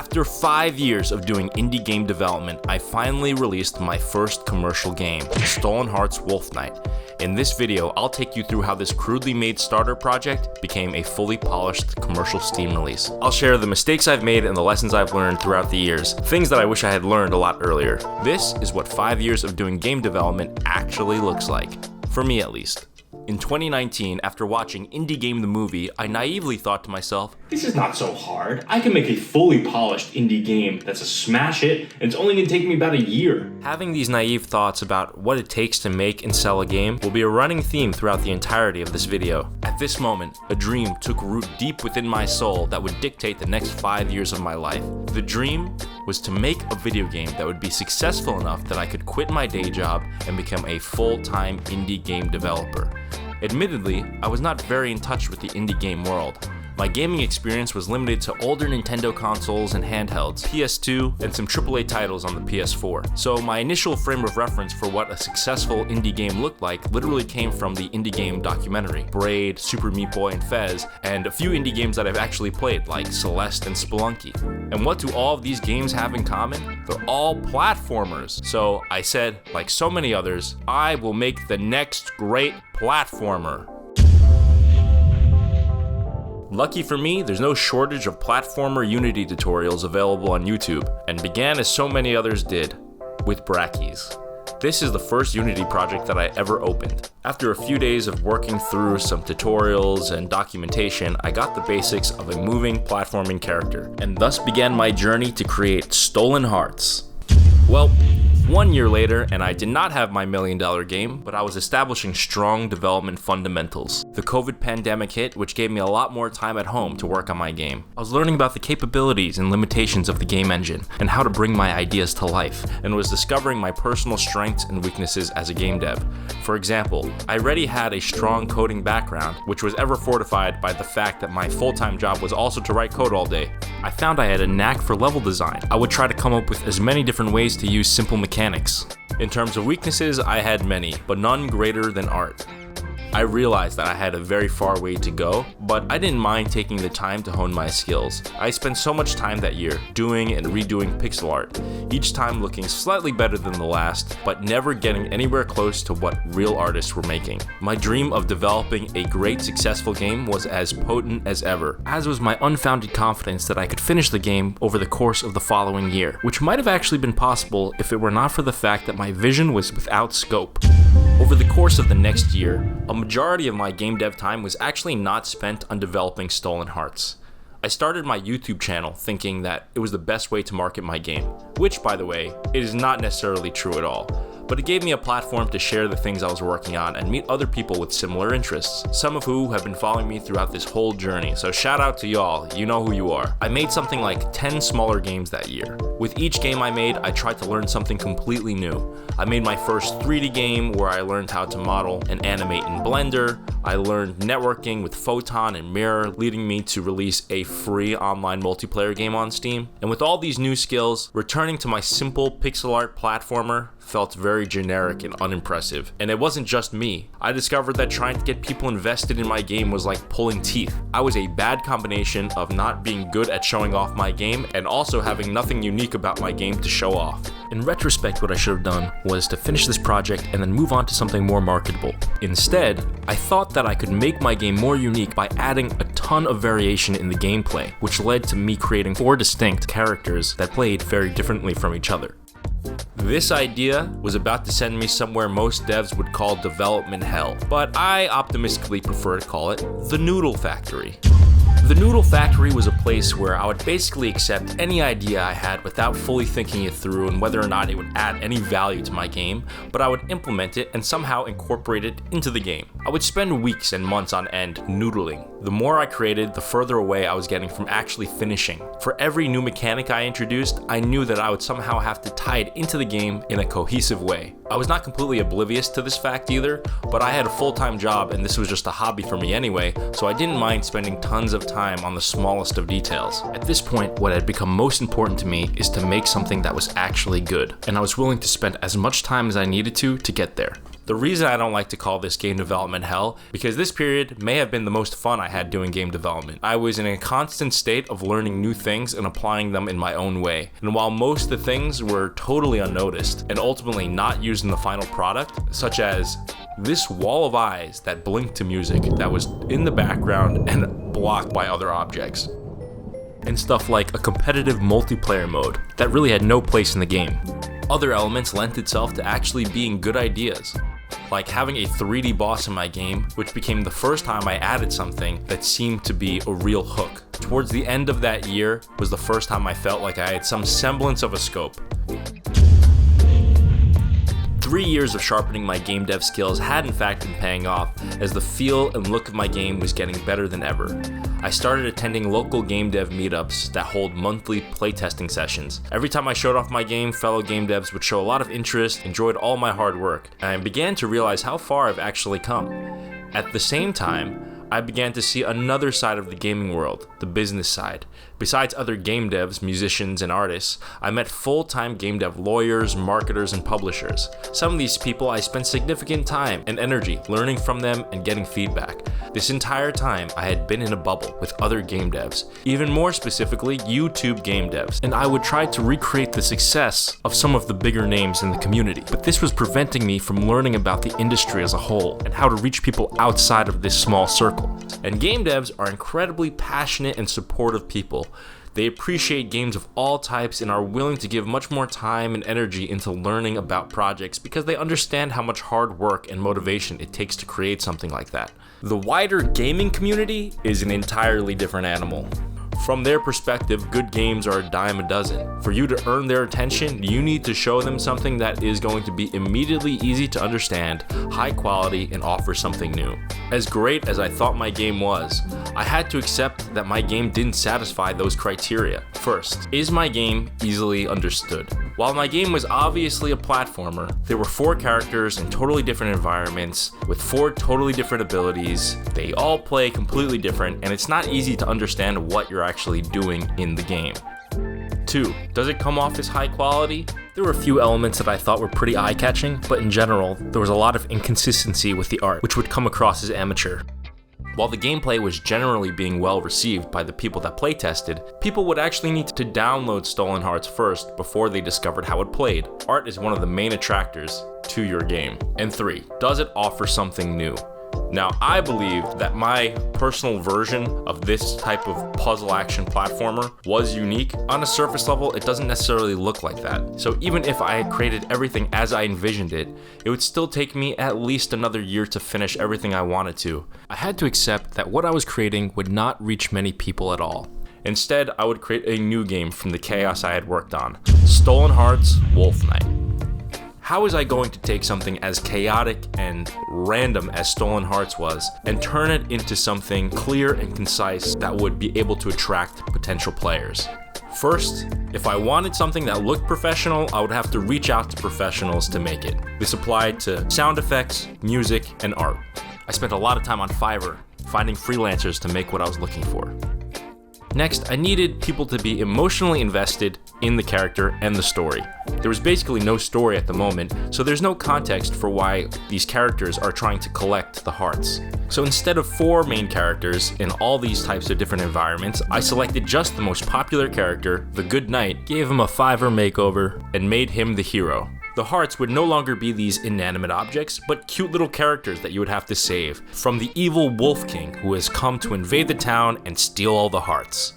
After 5 years of doing indie game development, I finally released my first commercial game, Stolen Hearts Wolf Knight. In this video, I'll take you through how this crudely made starter project became a fully polished commercial Steam release. I'll share the mistakes I've made and the lessons I've learned throughout the years, things that I wish I had learned a lot earlier. This is what 5 years of doing game development actually looks like, for me at least. In 2019, after watching Indie Game the Movie, I naively thought to myself, this is not so hard. I can make a fully polished indie game that's a smash hit, and it's only gonna take me about a year. Having these naive thoughts about what it takes to make and sell a game will be a running theme throughout the entirety of this video. At this moment, a dream took root deep within my soul that would dictate the next 5 years of my life. The dream was to make a video game that would be successful enough that I could quit my day job and become a full-time indie game developer. Admittedly, I was not very in touch with the indie game world. My gaming experience was limited to older Nintendo consoles and handhelds, PS2, and some AAA titles on the PS4. So my initial frame of reference for what a successful indie game looked like literally came from the indie game documentary, Braid, Super Meat Boy, and Fez, and a few indie games that I've actually played, like Celeste and Spelunky. And what do all of these games have in common? They're all platformers. So I said, like so many others, I will make the next great platformer. Lucky for me, there's no shortage of platformer Unity tutorials available on YouTube, and began as so many others did, with Brackeys. This is the first Unity project that I ever opened. After a few days of working through some tutorials and documentation, I got the basics of a moving platforming character, and thus began my journey to create Stolen Hearts. Well, 1 year later, and I did not have my $1 million game, but I was establishing strong development fundamentals. The COVID pandemic hit, which gave me a lot more time at home to work on my game. I was learning about the capabilities and limitations of the game engine, and how to bring my ideas to life, and was discovering my personal strengths and weaknesses as a game dev. For example, I already had a strong coding background, which was ever fortified by the fact that my full-time job was also to write code all day. I found I had a knack for level design. I would try to come up with as many different ways to use simple mechanics. In terms of weaknesses, I had many, but none greater than art. I realized that I had a very far way to go, but I didn't mind taking the time to hone my skills. I spent so much time that year doing and redoing pixel art, each time looking slightly better than the last, but never getting anywhere close to what real artists were making. My dream of developing a great successful game was as potent as ever, as was my unfounded confidence that I could finish the game over the course of the following year, which might have actually been possible if it were not for the fact that my vision was without scope. Over the course of the next year, a majority of my game dev time was actually not spent on developing Stolen Hearts. I started my YouTube channel thinking that it was the best way to market my game, which, by the way, is not necessarily true at all. But it gave me a platform to share the things I was working on and meet other people with similar interests, some of who have been following me throughout this whole journey, so shout out to y'all, you know who you are. I made something like 10 smaller games that year. With each game I made, I tried to learn something completely new. I made my first 3D game where I learned how to model and animate in Blender. I learned networking with Photon and Mirror, leading me to release a free online multiplayer game on Steam. And with all these new skills, returning to my simple pixel art platformer felt very generic and unimpressive. And it wasn't just me. I discovered that trying to get people invested in my game was like pulling teeth. I was a bad combination of not being good at showing off my game and also having nothing unique about my game to show off. In retrospect, what I should have done was to finish this project and then move on to something more marketable. Instead, I thought that I could make my game more unique by adding a ton of variation in the gameplay, which led to me creating 4 distinct characters that played very differently from each other. This idea was about to send me somewhere most devs would call development hell, but I optimistically prefer to call it the Noodle Factory. The Noodle Factory was a place where I would basically accept any idea I had without fully thinking it through and whether or not it would add any value to my game, but I would implement it and somehow incorporate it into the game. I would spend weeks and months on end noodling. The more I created, the further away I was getting from actually finishing. For every new mechanic I introduced, I knew that I would somehow have to tie it into the game in a cohesive way. I was not completely oblivious to this fact either, but I had a full-time job and this was just a hobby for me anyway, so I didn't mind spending tons of time on the smallest of details. At this point, what had become most important to me is to make something that was actually good, and I was willing to spend as much time as I needed to get there. The reason I don't like to call this game development hell, because this period may have been the most fun I had doing game development. I was in a constant state of learning new things and applying them in my own way. And while most of the things were totally unnoticed and ultimately not used in the final product, such as this wall of eyes that blinked to music that was in the background and blocked by other objects, and stuff like a competitive multiplayer mode that really had no place in the game. Other elements lent itself to actually being good ideas, like having a 3D boss in my game, which became the first time I added something that seemed to be a real hook. Towards the end of that year was the first time I felt like I had some semblance of a scope. 3 years of sharpening my game dev skills had in fact been paying off, as the feel and look of my game was getting better than ever. I started attending local game dev meetups that hold monthly playtesting sessions. Every time I showed off my game, fellow game devs would show a lot of interest, enjoyed all my hard work, and I began to realize how far I've actually come. At the same time, I began to see another side of the gaming world, the business side. Besides other game devs, musicians, and artists, I met full-time game dev lawyers, marketers, and publishers. Some of these people I spent significant time and energy learning from them and getting feedback. This entire time, I had been in a bubble with other game devs, even more specifically, YouTube game devs, and I would try to recreate the success of some of the bigger names in the community. But this was preventing me from learning about the industry as a whole and how to reach people outside of this small circle. And game devs are incredibly passionate and supportive people. They appreciate games of all types and are willing to give much more time and energy into learning about projects because they understand how much hard work and motivation it takes to create something like that. The wider gaming community is an entirely different animal. From their perspective, good games are a dime a dozen. For you to earn their attention, you need to show them something that is going to be immediately easy to understand, high quality, and offer something new. As great as I thought my game was, I had to accept that my game didn't satisfy those criteria. First, is my game easily understood? While my game was obviously a platformer, there were 4 characters in totally different environments with 4 totally different abilities. They all play completely different, and it's not easy to understand what you're actually doing in the game. 2. Does it come off as high quality? There were a few elements that I thought were pretty eye-catching, but in general, there was a lot of inconsistency with the art, which would come across as amateur. While the gameplay was generally being well received by the people that playtested, people would actually need to download Stolen Hearts first before they discovered how it played. Art is one of the main attractors to your game. And 3. Does it offer something new? Now, I believe that my personal version of this type of puzzle action platformer was unique. On a surface level, it doesn't necessarily look like that. So even if I had created everything as I envisioned it, it would still take me at least another year to finish everything I wanted to. I had to accept that what I was creating would not reach many people at all. Instead, I would create a new game from the chaos I had worked on. Stolen Hearts Wolf Night. How was I going to take something as chaotic and random as Stolen Hearts was and turn it into something clear and concise that would be able to attract potential players? First, if I wanted something that looked professional, I would have to reach out to professionals to make it. This applied to sound effects, music, and art. I spent a lot of time on Fiverr finding freelancers to make what I was looking for. Next, I needed people to be emotionally invested in the character and the story. There was basically no story at the moment, so there's no context for why these characters are trying to collect the hearts. So instead of 4 main characters in all these types of different environments, I selected just the most popular character, the Good Knight, gave him a Fiverr makeover, and made him the hero. The hearts would no longer be these inanimate objects, but cute little characters that you would have to save from the evil Wolf King who has come to invade the town and steal all the hearts.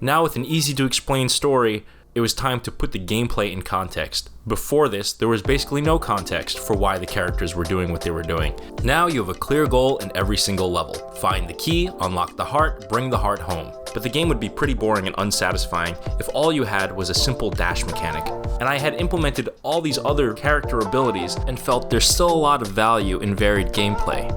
Now with an easy to explain story, it was time to put the gameplay in context. Before this, there was basically no context for why the characters were doing what they were doing. Now you have a clear goal in every single level. Find the key, unlock the heart, bring the heart home. But the game would be pretty boring and unsatisfying if all you had was a simple dash mechanic. And I had implemented all these other character abilities and felt there's still a lot of value in varied gameplay.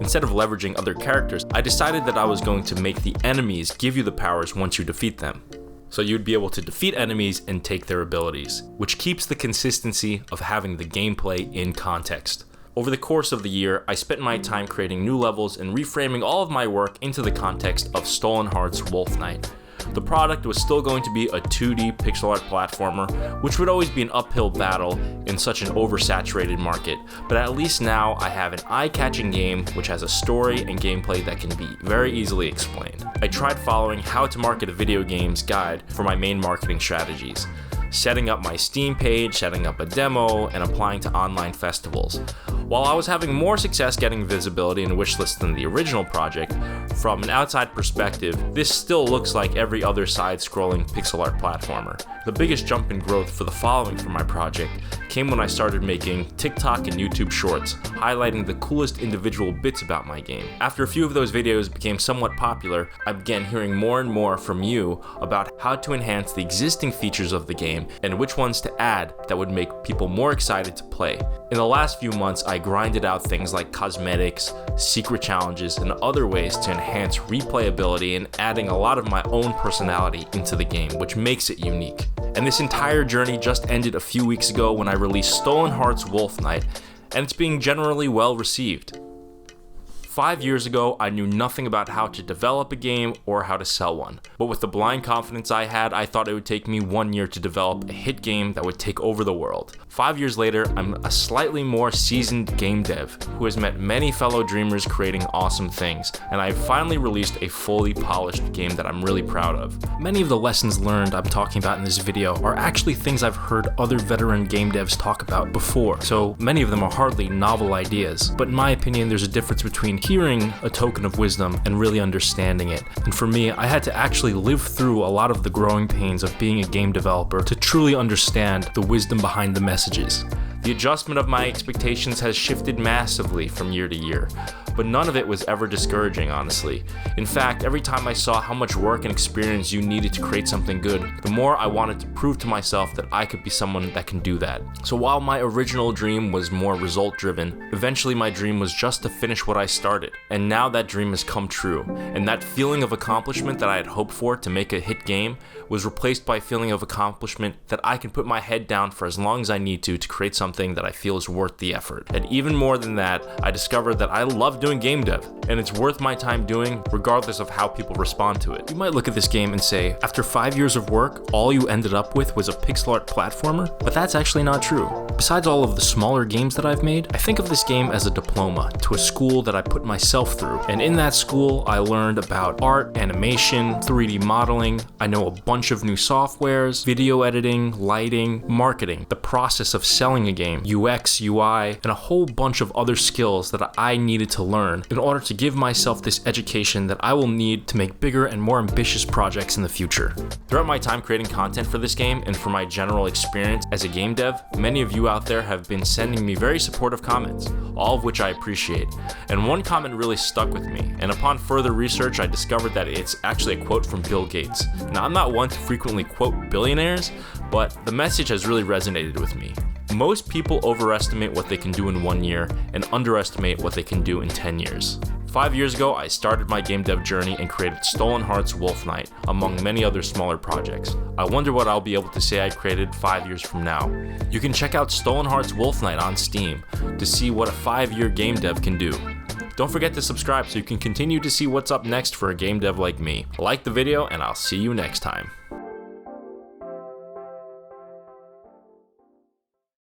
Instead of leveraging other characters, I decided that I was going to make the enemies give you the powers once you defeat them. So you'd be able to defeat enemies and take their abilities, which keeps the consistency of having the gameplay in context. Over the course of the year, I spent my time creating new levels and reframing all of my work into the context of Stolen Hearts Wolf Night. the product was still going to be a 2D pixel art platformer, which would always be an uphill battle in such an oversaturated market. But at least now I have an eye-catching game which has a story and gameplay that can be very easily explained. I tried following how to market a video games guide for my main marketing strategies, setting up my Steam page, setting up a demo, and applying to online festivals. While I was having more success getting visibility and wishlists than the original project, from an outside perspective, this still looks like every other side-scrolling pixel art platformer. The biggest jump in growth for the following for my project came when I started making TikTok and YouTube shorts, highlighting the coolest individual bits about my game. After a few of those videos became somewhat popular, I began hearing more and more from you about how to enhance the existing features of the game and which ones to add that would make people more excited to play. In the last few months, I grinded out things like cosmetics, secret challenges, and other ways to enhance replayability and adding a lot of my own personality into the game, which makes it unique. And this entire journey just ended a few weeks ago when I released Stolen Hearts Wolf Night, and it's being generally well received. 5 years ago, I knew nothing about how to develop a game or how to sell one. But with the blind confidence I had, I thought it would take me 1 year to develop a hit game that would take over the world. 5 years later, I'm a slightly more seasoned game dev who has met many fellow dreamers creating awesome things, and I've finally released a fully polished game that I'm really proud of. Many of the lessons learned I'm talking about in this video are actually things I've heard other veteran game devs talk about before, so many of them are hardly novel ideas. But in my opinion, there's a difference between hearing a token of wisdom and really understanding it. And for me, I had to actually live through a lot of the growing pains of being a game developer to truly understand the wisdom behind the messages. The adjustment of my expectations has shifted massively from year to year, but none of it was ever discouraging, honestly. In fact, every time I saw how much work and experience you needed to create something good, the more I wanted to prove to myself that I could be someone that can do that. So while my original dream was more result-driven, eventually my dream was just to finish what I started. And now that dream has come true, and that feeling of accomplishment that I had hoped for to make a hit game was replaced by a feeling of accomplishment that I can put my head down for as long as I need to create something that I feel is worth the effort. And even more than that, I discovered that I love doing game dev, and it's worth my time doing regardless of how people respond to it. You might look at this game and say, after 5 years of work, all you ended up with was a pixel art platformer, but that's actually not true. Besides all of the smaller games that I've made, I think of this game as a diploma to a school that I put myself through. And in that school, I learned about art, animation, 3D modeling. I know a bunch of new softwares, video editing, lighting, marketing, the process of selling a game, UX, UI, and a whole bunch of other skills that I needed to learn in order to give myself this education that I will need to make bigger and more ambitious projects in the future. Throughout my time creating content for this game and for my general experience as a game dev, many of you out there have been sending me very supportive comments, all of which I appreciate. And one comment really stuck with me, and upon further research, I discovered that it's actually a quote from Bill Gates. Now, I'm not one to frequently quote billionaires, but the message has really resonated with me. Most people overestimate what they can do in 1 year and underestimate what they can do in 10 years. 5 years ago, I started my game dev journey and created Stolen Hearts Wolf Night, among many other smaller projects. I wonder what I'll be able to say I created 5 years from now. You can check out Stolen Hearts Wolf Night on Steam to see what a 5-year game dev can do. Don't forget to subscribe so you can continue to see what's up next for a game dev like me. Like the video, and I'll see you next time.